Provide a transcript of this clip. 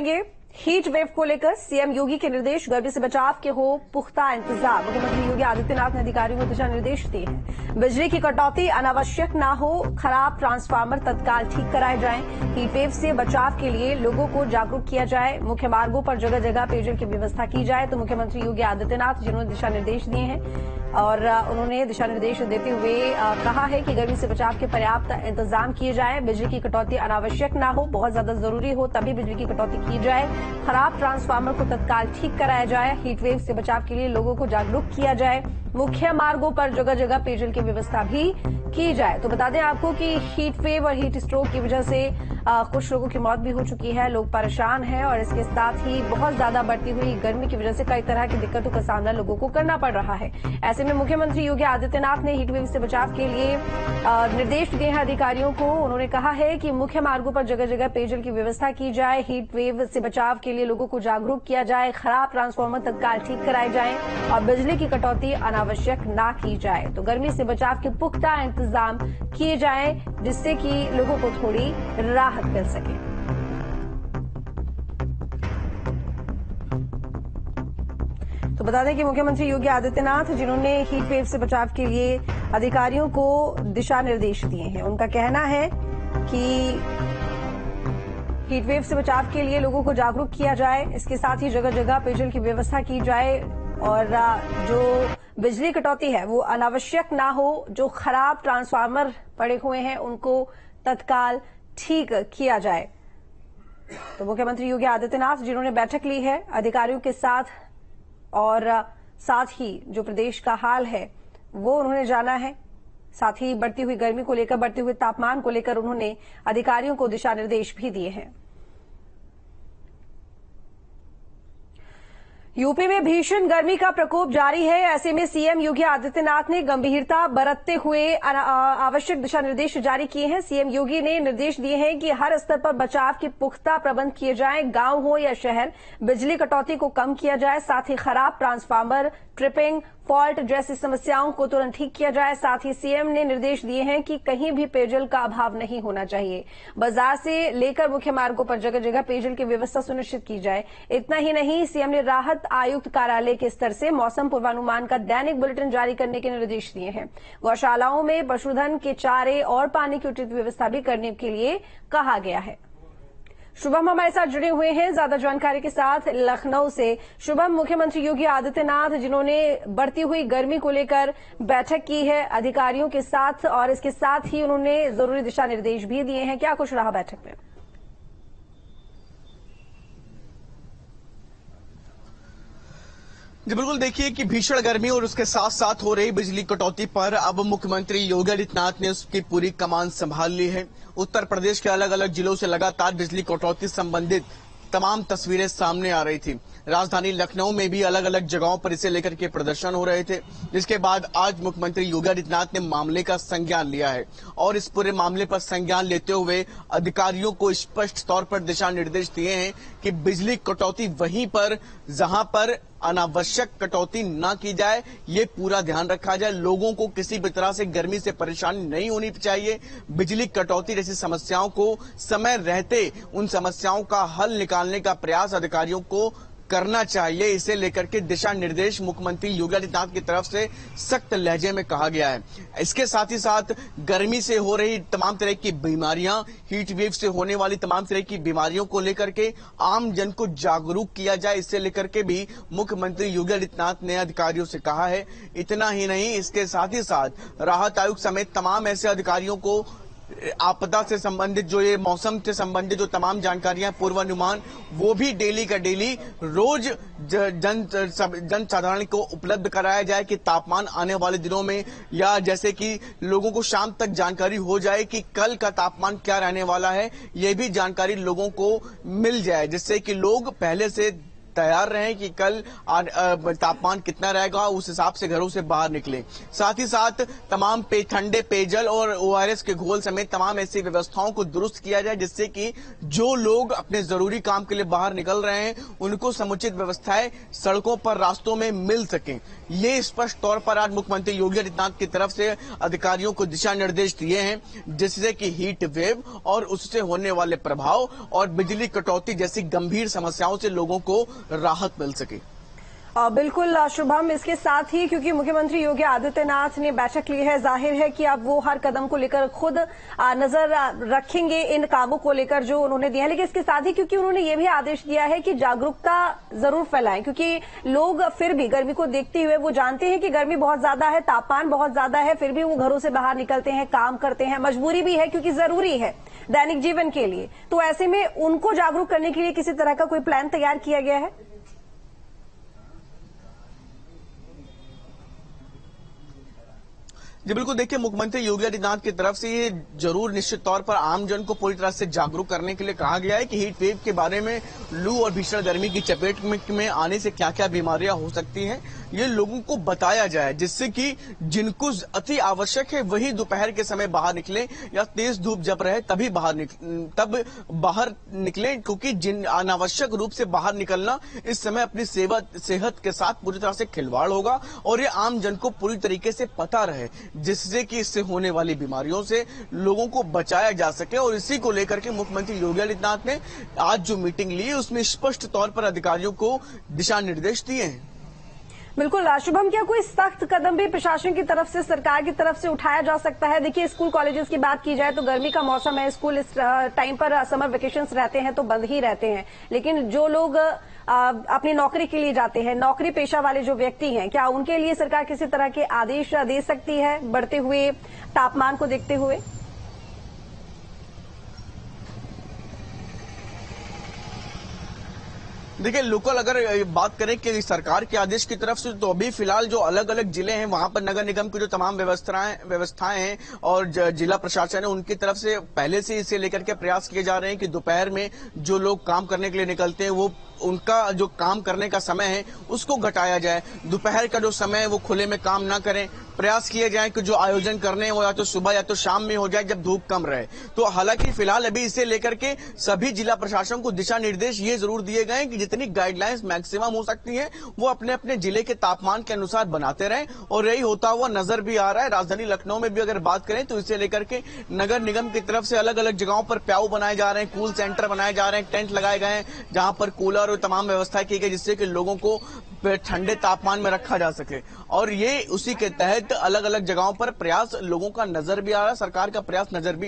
करेंगे heat wave को लेकर। सीएम योगी के निर्देश, गर्मी से बचाव के हो पुख्ता इंतजाम। मुख्यमंत्री योगी आदित्यनाथ ने अधिकारियों को दिशा निर्देश दिए हैं। बिजली की कटौती अनावश्यक ना हो, खराब ट्रांसफार्मर तत्काल ठीक कराए जाएं। हीट वेव से बचाव के लिए लोगों को जागरूक किया जाए। मुख्य मार्गों पर जगह जगह पेयजल की व्यवस्था की जाए। तो मुख्यमंत्री योगी आदित्यनाथ जिन्होंने दिशा निर्देश दिए हैं और उन्होंने दिशा निर्देश देते हुए कहा है कि गर्मी से बचाव के पर्याप्त इंतजाम किए जाए। बिजली की कटौती अनावश्यक ना हो, बहुत ज्यादा जरूरी हो तभी बिजली की कटौती की जाए। खराब ट्रांसफार्मर को तत्काल ठीक कराया जाए। हीटवेव से बचाव के लिए लोगों को जागरूक किया जाए। मुख्य मार्गों पर जगह जगह पेयजल की व्यवस्था भी की जाए। तो बता दें आपको कि हीट वेव और हीट स्ट्रोक की वजह से कुछ लोगों की मौत भी हो चुकी है। लोग परेशान हैं और इसके साथ ही बहुत ज्यादा बढ़ती हुई गर्मी की वजह से कई तरह की दिक्कतों का सामना लोगों को करना पड़ रहा है। ऐसे में मुख्यमंत्री योगी आदित्यनाथ ने हीट वेव से बचाव के लिए निर्देश दिए हैं अधिकारियों को। उन्होंने कहा है कि मुख्य मार्गों पर जगह जगह पेयजल की व्यवस्था की जाए। हीट वेव से बचाव के लिए लोगों को जागरूक किया जाए। खराब ट्रांसफार्मर तत्काल ठीक कराए जाएं और बिजली की कटौती अनावश्यक ना की जाए। तो गर्मी से बचाव के पुख्ता इंतजाम किए जाएं जिससे कि लोगों को थोड़ी राहत मिल सके। तो बता दें कि मुख्यमंत्री योगी आदित्यनाथ जिन्होंने हीट वेव से बचाव के लिए अधिकारियों को दिशा निर्देश दिए हैं, उनका कहना है कि हीट वेव से बचाव के लिए लोगों को जागरूक किया जाए। इसके साथ ही जगह जगह पेयजल की व्यवस्था की जाए और जो बिजली कटौती है वो अनावश्यक ना हो। जो खराब ट्रांसफार्मर पड़े हुए हैं उनको तत्काल ठीक किया जाए। तो मुख्यमंत्री योगी आदित्यनाथ जिन्होंने बैठक ली है अधिकारियों के साथ और साथ ही जो प्रदेश का हाल है वो उन्होंने जाना है। साथ ही बढ़ती हुई गर्मी को लेकर, बढ़ते हुए तापमान को लेकर उन्होंने अधिकारियों को दिशा निर्देश भी दिए हैं। यूपी में भीषण गर्मी का प्रकोप जारी है। ऐसे में सीएम योगी आदित्यनाथ ने गंभीरता बरतते हुए आवश्यक दिशा निर्देश जारी किए हैं। सीएम योगी ने निर्देश दिए हैं कि हर स्तर पर बचाव के पुख्ता प्रबंध किए जाएं। गांव हो या शहर, बिजली कटौती को कम किया जाए। साथ ही खराब ट्रांसफार्मर, ट्रिपिंग, फॉल्ट जैसी समस्याओं को तुरंत ठीक किया जाए। साथ ही सीएम ने निर्देश दिए हैं कि कहीं भी पेयजल का अभाव नहीं होना चाहिए। बाजार से लेकर मुख्य मार्गों पर जगह जगह पेयजल की व्यवस्था सुनिश्चित की जाए। इतना ही नहीं, सीएम ने राहत आयुक्त कार्यालय के स्तर से मौसम पूर्वानुमान का दैनिक बुलेटिन जारी करने के निर्देश दिए हैं। गौशालाओं में पशुधन के चारे और पानी की उचित व्यवस्था भी करने के लिए कहा गया है। शुभम हमारे साथ जुड़े हुए हैं ज्यादा जानकारी के साथ लखनऊ से। शुभम, मुख्यमंत्री योगी आदित्यनाथ जिन्होंने बढ़ती हुई गर्मी को लेकर बैठक की है अधिकारियों के साथ और इसके साथ ही उन्होंने जरूरी दिशा निर्देश भी दिए हैं, क्या कुछ रहा बैठक में? जी बिल्कुल, देखिए कि भीषण गर्मी और उसके साथ साथ हो रही बिजली कटौती पर अब मुख्यमंत्री योगी आदित्यनाथ ने उसकी पूरी कमान संभाल ली है। उत्तर प्रदेश के अलग अलग जिलों से लगातार बिजली कटौती संबंधित तमाम तस्वीरें सामने आ रही थी। राजधानी लखनऊ में भी अलग अलग जगहों पर इसे लेकर के प्रदर्शन हो रहे थे, जिसके बाद आज मुख्यमंत्री योगी आदित्यनाथ ने मामले का संज्ञान लिया है और इस पूरे मामले पर संज्ञान लेते हुए अधिकारियों को स्पष्ट तौर पर दिशा निर्देश दिए हैं कि बिजली कटौती वहीं पर जहां पर अनावश्यक कटौती न की जाए, ये पूरा ध्यान रखा जाए। लोगों को किसी भी तरह से गर्मी से परेशानी नहीं होनी चाहिए। बिजली कटौती जैसी समस्याओं को समय रहते उन समस्याओं का हल निकालने का प्रयास अधिकारियों को करना चाहिए। इसे लेकर के दिशा निर्देश मुख्यमंत्री योगी आदित्यनाथ की तरफ से सख्त लहजे में कहा गया है। इसके साथ ही साथ गर्मी से हो रही तमाम तरह की बीमारियां, हीट वेव से होने वाली तमाम तरह की बीमारियों को लेकर के आम जन को जागरूक किया जाए, इससे लेकर के भी मुख्यमंत्री योगी आदित्यनाथ ने अधिकारियों से कहा है। इतना ही नहीं, इसके साथ ही साथ राहत आयुक्त समेत तमाम ऐसे अधिकारियों को आपदा से संबंधित, जो ये मौसम से संबंधित जो तमाम जानकारियां, पूर्वानुमान, वो भी डेली का डेली रोज जन साधारण को उपलब्ध कराया जाए कि तापमान आने वाले दिनों में, या जैसे कि लोगों को शाम तक जानकारी हो जाए कि कल का तापमान क्या रहने वाला है, ये भी जानकारी लोगों को मिल जाए, जिससे कि लोग पहले से तैयार रहें कि कल तापमान कितना रहेगा, उस हिसाब से घरों से बाहर निकलें। साथ ही साथ तमाम ठंडे पेयजल और ORS के घोल समेत तमाम ऐसी व्यवस्थाओं को दुरुस्त किया जाए, जिससे कि जो लोग अपने जरूरी काम के लिए बाहर निकल रहे हैं उनको समुचित व्यवस्थाएं सड़कों पर, रास्तों में मिल सकें। ये स्पष्ट तौर पर आज मुख्यमंत्री योगी आदित्यनाथ की तरफ से अधिकारियों को दिशा निर्देश दिए हैं, जिससे कि हीट वेव और उससे होने वाले प्रभाव और बिजली कटौती जैसी गंभीर समस्याओं से लोगों को राहत मिल सके। बिल्कुल शुभम, इसके साथ ही क्योंकि मुख्यमंत्री योगी आदित्यनाथ ने बैठक ली है, जाहिर है कि अब वो हर कदम को लेकर खुद नजर रखेंगे इन कामों को लेकर जो उन्होंने दिया है। लेकिन इसके साथ ही क्योंकि उन्होंने ये भी आदेश दिया है कि जागरूकता जरूर फैलाएं, क्योंकि लोग फिर भी गर्मी को देखते हुए वो जानते हैं कि गर्मी बहुत ज्यादा है, तापमान बहुत ज्यादा है, फिर भी वो घरों से बाहर निकलते हैं, काम करते हैं, मजबूरी भी है क्योंकि जरूरी है दैनिक जीवन के लिए। तो ऐसे में उनको जागरूक करने के लिए किसी तरह का कोई प्लान तैयार किया गया है? जी बिल्कुल, देखिए मुख्यमंत्री योगी आदित्यनाथ की तरफ से ये जरूर निश्चित तौर पर आमजन को पूरी तरह से जागरूक करने के लिए कहा गया है कि हीट वेव के बारे में, लू और भीषण गर्मी की चपेट में आने से क्या क्या बीमारियां हो सकती हैं, ये लोगों को बताया जाए, जिससे कि जिनको अति आवश्यक है वही दोपहर के समय बाहर निकले या तेज धूप जब रहे तभी तब बाहर निकले, क्योंकि जिन अनावश्यक रूप से बाहर निकलना इस समय अपनी सेहत के साथ पूरी तरह से खिलवाड़ होगा और ये आम जन को पूरी तरीके से पता रहे, जिससे कि इससे होने वाली बीमारियों से लोगों को बचाया जा सके। और इसी को लेकर के मुख्यमंत्री योगी आदित्यनाथ ने आज जो मीटिंग ली है उसमें स्पष्ट तौर पर अधिकारियों को दिशा निर्देश दिए हैं। बिल्कुल शुभम, क्या कोई सख्त कदम भी प्रशासन की तरफ से, सरकार की तरफ से उठाया जा सकता है? देखिए स्कूल कॉलेजेस की बात की जाए तो गर्मी का मौसम है, स्कूल इस टाइम पर समर वेकेशंस रहते हैं तो बंद ही रहते हैं, लेकिन जो लोग अपनी नौकरी के लिए जाते हैं, नौकरी पेशा वाले जो व्यक्ति हैं, क्या उनके लिए सरकार किसी तरह के आदेश दे सकती है बढ़ते हुए तापमान को देखते हुए? देखिए लोकल अगर बात करें कि सरकार के आदेश की तरफ से, तो अभी फिलहाल जो अलग अलग जिले हैं वहां पर नगर निगम की जो तमाम व्यवस्थाएं हैं और जिला प्रशासन है उनकी तरफ से पहले से इसे लेकर के प्रयास किए जा रहे हैं कि दोपहर में जो लोग काम करने के लिए निकलते हैं वो उनका जो काम करने का समय है उसको घटाया जाए, दोपहर का जो समय है वो खुले में काम ना करें, प्रयास किए जाए कि जो आयोजन करने हैं वो या तो सुबह या तो शाम में हो जाए जब धूप कम रहे। तो हालांकि फिलहाल अभी इसे लेकर के सभी जिला प्रशासन को दिशा निर्देश ये जरूर दिए गए हैं कि जितनी गाइडलाइंस मैक्सिमम हो सकती हैं वो अपने अपने जिले के तापमान के अनुसार बनाते रहें, और यही होता हुआ नजर भी आ रहा है। राजधानी लखनऊ में भी अगर बात करें तो इसे लेकर के नगर निगम की तरफ से अलग अलग जगहों पर प्याऊ बनाए जा रहे हैं, कूल सेंटर बनाए जा रहे हैं, टेंट लगाए गए हैं जहां पर कूलर और तमाम व्यवस्था की गई जिससे कि लोगों को ठंडे तापमान में रखा जा सके। और ये उसी के तहत अलग अलग जगहों पर प्रयास लोगों का नजर भी आ रहा है, सरकार का प्रयास नजर भी